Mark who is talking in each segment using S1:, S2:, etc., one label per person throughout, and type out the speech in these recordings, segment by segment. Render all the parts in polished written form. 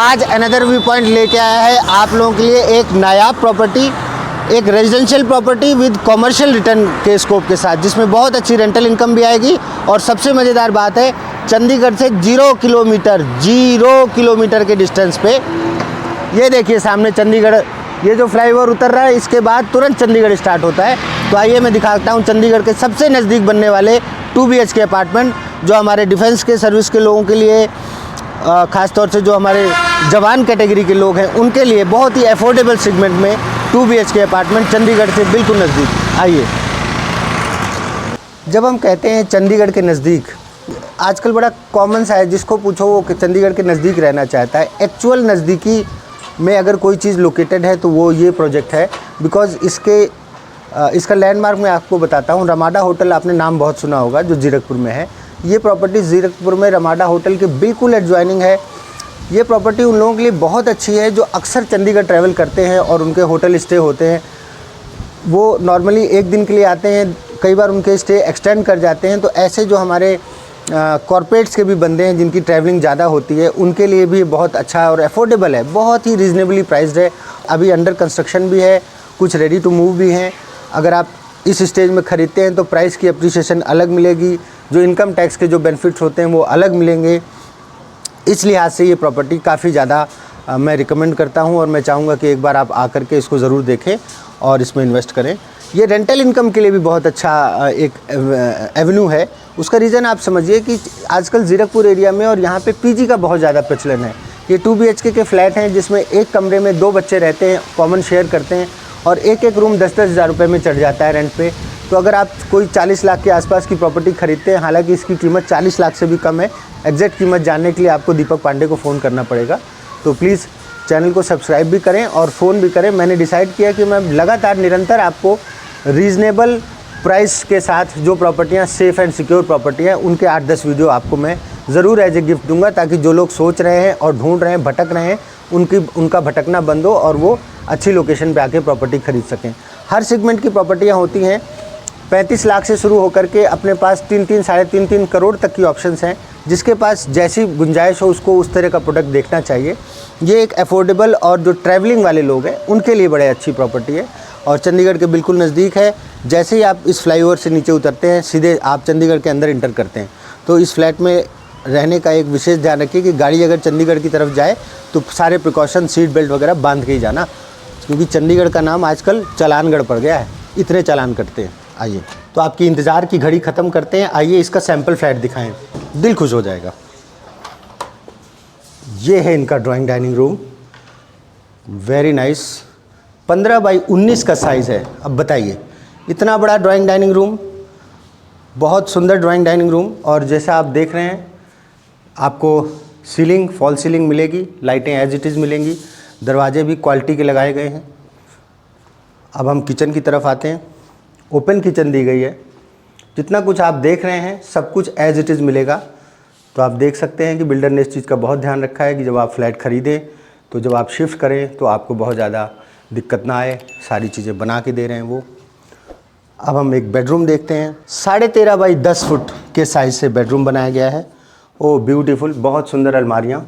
S1: आज another view point लेके आया है आप लोगों के लिए एक नायाब प्रॉपर्टी, एक residential property with commercial return के स्कोप के साथ, जिसमें बहुत अच्छी रेंटल इनकम भी आएगी। और सबसे मज़ेदार बात है, चंडीगढ़ से 0 किलोमीटर के डिस्टेंस पे, ये देखिए सामने चंडीगढ़, ये जो फ्लाईओवर उतर रहा है इसके बाद तुरंत चंडीगढ़ स्टार्ट होता है। तो आइए मैं दिखाता हूँ चंडीगढ़ के सबसे नज़दीक बनने वाले 2 BHK अपार्टमेंट, जो हमारे डिफेंस के सर्विस के लोगों के लिए, ख़ास तौर से जो हमारे जवान कैटेगरी के लोग हैं उनके लिए बहुत ही अफोर्डेबल सेगमेंट में 2 BHK अपार्टमेंट चंडीगढ़ से बिल्कुल नज़दीक। आइए, जब हम कहते हैं चंडीगढ़ के नज़दीक, आजकल बड़ा कॉमन सा है, जिसको पूछो वो चंडीगढ़ के नज़दीक रहना चाहता है। एक्चुअल नज़दीकी में अगर कोई चीज़ लोकेटेड है तो वो ये प्रोजेक्ट है, बिकॉज़ इसका लैंडमार्क मैं आपको बताता हूँ। रमाडा होटल, आपने नाम बहुत सुना होगा, जो जीरकपुर में है। ये प्रॉपर्टी जीरकपुर में रमाडा होटल के बिल्कुल एडजॉइनिंग है। ये प्रॉपर्टी उन लोगों के लिए बहुत अच्छी है जो अक्सर चंडीगढ़ ट्रैवल करते हैं और उनके होटल स्टे होते हैं। वो नॉर्मली एक दिन के लिए आते हैं, कई बार उनके स्टे एक्सटेंड कर जाते हैं। तो ऐसे जो हमारे कॉर्पोरेट्स के भी बंदे हैं जिनकी ट्रैवलिंग ज़्यादा होती है, उनके लिए भी बहुत अच्छा और अफोर्डेबल है, बहुत ही रीज़नेबली प्राइस्ड है। अभी अंडर कंस्ट्रक्शन भी है, कुछ रेडी टू मूव भी हैं। अगर आप इस स्टेज में ख़रीदते हैं तो प्राइस की अप्रिसिएशन अलग मिलेगी, जो इनकम टैक्स के जो बेनिफिट्स होते हैं वो अलग मिलेंगे। इस लिहाज से ये प्रॉपर्टी काफ़ी ज़्यादा मैं रिकमेंड करता हूँ और मैं चाहूँगा कि एक बार आप आकर के इसको ज़रूर देखें और इसमें इन्वेस्ट करें। ये रेंटल इनकम के लिए भी बहुत अच्छा एक एवेन्यू है। उसका रीज़न आप समझिए कि आजकल जीरकपुर एरिया में और यहाँ पे पीजी का बहुत ज़्यादा प्रचलन है। ये 2 BHK के फ्लैट हैं जिसमें एक कमरे में 2 बच्चे रहते हैं, कॉमन शेयर करते हैं, और एक रूम 10-10 हज़ार रुपये में चढ़ जाता है रेंट पे। तो अगर आप कोई 40 लाख के आसपास की प्रॉपर्टी खरीदते हैं, हालांकि इसकी कीमत 40 लाख से भी कम है, एग्जैक्ट कीमत जानने के लिए आपको दीपक पांडे को फ़ोन करना पड़ेगा। तो प्लीज़ चैनल को सब्सक्राइब भी करें और फ़ोन भी करें। मैंने डिसाइड किया कि मैं लगातार निरंतर आपको रीज़नेबल प्राइस के साथ जो प्रॉपर्टियाँ सेफ़ एंड सिक्योर प्रॉपर्टियाँ, उनके 8-10 वीडियो आपको मैं ज़रूर एज ए गिफ्ट दूंगा, ताकि जो लोग सोच रहे हैं और ढूंढ रहे हैं, भटक रहे हैं, उनका भटकना बंद हो और वो अच्छी लोकेशन पे आके प्रॉपर्टी खरीद सकें। हर सेगमेंट की प्रॉपर्टियाँ होती हैं। 35 लाख से शुरू होकर के अपने पास 3-3, साढ़े 3 करोड़ तक की ऑप्शंस हैं। जिसके पास जैसी गुंजाइश हो उसको उस तरह का प्रोडक्ट देखना चाहिए। ये एक अफोर्डेबल और जो ट्रैवलिंग वाले लोग हैं उनके लिए बड़े अच्छी प्रॉपर्टी है और चंडीगढ़ के बिल्कुल नज़दीक है। जैसे ही आप इस फ्लाईओवर से नीचे उतरते हैं, सीधे आप चंडीगढ़ के अंदर इंटर करते हैं। तो इस फ्लैट में रहने का एक विशेष ध्यान रखिए कि गाड़ी अगर चंडीगढ़ की तरफ जाए तो सारे प्रिकॉशन, सीट बेल्ट वगैरह बांध के ही जाना, क्योंकि चंडीगढ़ का नाम आजकल चालानगढ़ पड़ गया है, इतने चालान करते हैं। आइए, तो आपकी इंतज़ार की घड़ी ख़त्म करते हैं। आइए इसका सैम्पल फ्लैट दिखाएं, दिल खुश हो जाएगा। ये है इनका drawing dining room, very nice. 15 by 19 का साइज़ है। अब बताइए, इतना बड़ा ड्राइंग डाइनिंग रूम, बहुत सुंदर ड्राइंग डाइनिंग रूम। और जैसा आप देख रहे हैं, आपको सीलिंग, फॉल सीलिंग मिलेगी, लाइटें एज इट इज़ मिलेंगी, दरवाजे भी क्वालिटी के लगाए गए हैं। अब हम किचन की तरफ आते हैं। ओपन किचन दी गई है। जितना कुछ आप देख रहे हैं सब कुछ एज इट इज़ मिलेगा। तो आप देख सकते हैं कि बिल्डर ने इस चीज़ का बहुत ध्यान रखा है कि जब आप फ्लैट ख़रीदें तो जब आप शिफ्ट करें तो आपको बहुत ज़्यादा दिक्कत ना आए, सारी चीज़ें बना के दे रहे हैं वो। अब हम एक बेडरूम देखते हैं। 13.5 बाई 10 फुट के साइज़ से बेडरूम बनाया गया है। ओह ब्यूटीफुल, बहुत सुंदर अलमारियाँ,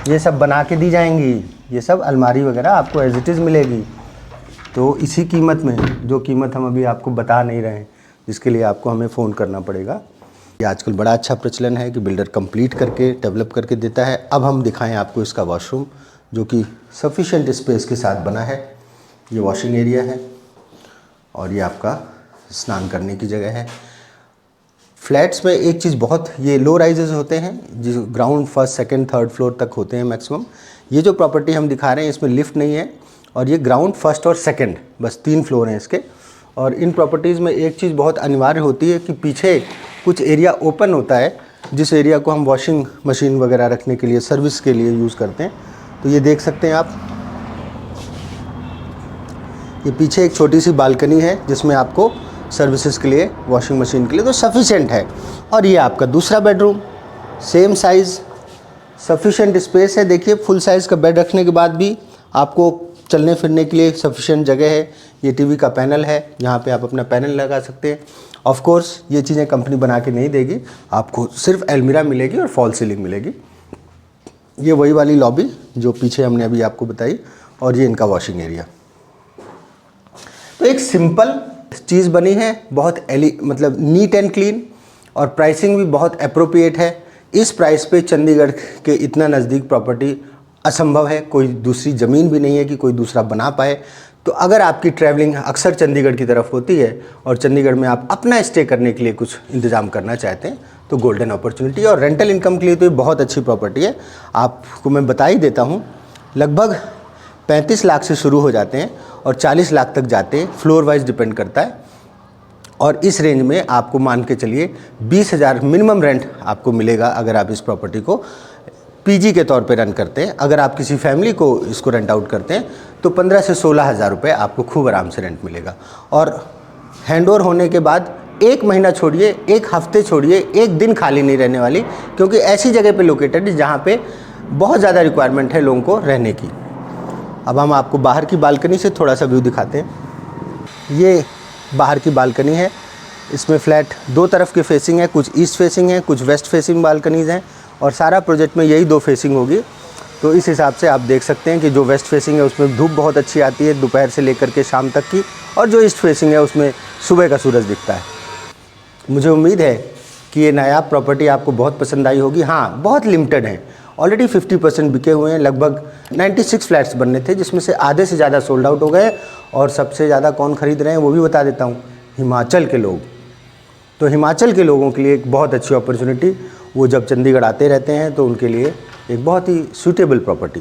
S1: ये सब बना के दी जाएंगी। ये सब अलमारी वगैरह आपको एज इट इज़ मिलेगी। तो इसी कीमत में, जो कीमत हम अभी आपको बता नहीं रहे हैं, जिसके लिए आपको हमें फ़ोन करना पड़ेगा। ये आजकल बड़ा अच्छा प्रचलन है कि बिल्डर कंप्लीट करके डेवलप करके देता है। अब हम दिखाएं आपको इसका वॉशरूम, जो कि सफिशेंट स्पेस के साथ बना है। ये वॉशिंग एरिया है और ये आपका स्नान करने की जगह है। फ्लैट्स में एक चीज़ बहुत, ये लो राइजेस होते हैं, जो ground, first, second, third floor तक होते हैं मैक्सिमम। ये जो प्रॉपर्टी हम दिखा रहे हैं इसमें लिफ्ट नहीं है और ये ग्राउंड, फर्स्ट और सेकंड, बस 3 फ्लोर हैं इसके। और इन प्रॉपर्टीज़ में एक चीज़ बहुत अनिवार्य होती है कि पीछे कुछ एरिया ओपन होता है, जिस एरिया को हम वॉशिंग मशीन वगैरह रखने के लिए, सर्विस के लिए यूज़ करते हैं। तो ये देख सकते हैं आप, ये पीछे एक छोटी सी बालकनी है जिसमें आपको सर्विसेज के लिए, वॉशिंग मशीन के लिए तो सफिशेंट है। और ये आपका दूसरा bedroom, same size, sufficient space है। देखिए, फुल साइज़ का बेड रखने के बाद भी आपको चलने फिरने के लिए सफिशेंट जगह है। ये टीवी का पैनल है, यहाँ पे आप अपना पैनल लगा सकते हैं। ऑफ कोर्स ये चीज़ें कंपनी बना के नहीं देगी, आपको सिर्फ अलमीरा मिलेगी और फॉल सीलिंग मिलेगी। ये वही वाली लॉबी जो पीछे हमने अभी आपको बताई, और ये इनका वॉशिंग एरिया। तो एक सिंपल चीज़ बनी है, बहुत मतलब नीट एंड क्लीन, और प्राइसिंग भी बहुत अप्रोप्रिएट है। इस प्राइस पे चंडीगढ़ के इतना नज़दीक प्रॉपर्टी असंभव है, कोई दूसरी ज़मीन भी नहीं है कि कोई दूसरा बना पाए। तो अगर आपकी ट्रैवलिंग अक्सर चंडीगढ़ की तरफ होती है और चंडीगढ़ में आप अपना स्टे करने के लिए कुछ इंतज़ाम करना चाहते हैं, तो गोल्डन अपॉर्चुनिटी, और रेंटल इनकम के लिए तो ये बहुत अच्छी प्रॉपर्टी है। आपको मैं बता ही देता हूँ, लगभग 35 लाख से शुरू हो जाते हैं और 40 लाख तक जाते हैं, फ्लोर वाइज डिपेंड करता है। और इस रेंज में आपको मान के चलिए 20,000 मिनिमम रेंट आपको मिलेगा अगर आप इस प्रॉपर्टी को पीजी के तौर पे रन करते हैं। अगर आप किसी फैमिली को इसको रेंट आउट करते हैं तो 15 से 16,000 रुपये आपको खूब आराम से रेंट मिलेगा। और हैंडओवर होने के बाद 1 महीना छोड़िए, 1 हफ्ते छोड़िए, 1 दिन खाली नहीं रहने वाली, क्योंकि ऐसी जगह पे लोकेटेड है जहाँ पे बहुत ज़्यादा रिक्वायरमेंट है लोगों को रहने की। अब हम आपको बाहर की बालकनी से थोड़ा सा व्यू दिखाते हैं। ये बाहर की बालकनी है, इसमें फ्लैट 2 तरफ के फेसिंग है, कुछ ईस्ट फेसिंग है, कुछ वेस्ट फेसिंग बालकनीज़ हैं, और सारा प्रोजेक्ट में यही 2 फेसिंग होगी। तो इस हिसाब से आप देख सकते हैं कि जो वेस्ट फेसिंग है उसमें धूप बहुत अच्छी आती है दोपहर से लेकर के शाम तक की, और जो ईस्ट फेसिंग है उसमें सुबह का सूरज दिखता है। मुझे उम्मीद है कि ये नायाब प्रॉपर्टी आपको बहुत पसंद आई होगी। हाँ, बहुत लिमिटेड है, ऑलरेडी 50% बिके हुए हैं। लगभग 96 फ्लैट्स बनने थे, जिसमें से आधे से ज़्यादा सोल्ड आउट हो गए, और सबसे ज़्यादा कौन ख़रीद रहे हैं वो भी बता देता हूँ, हिमाचल के लोग। तो हिमाचल के लोगों के लिए एक बहुत अच्छी अपॉर्चुनिटी, वो जब चंडीगढ़ आते रहते हैं तो उनके लिए एक बहुत ही सूटेबल प्रॉपर्टी।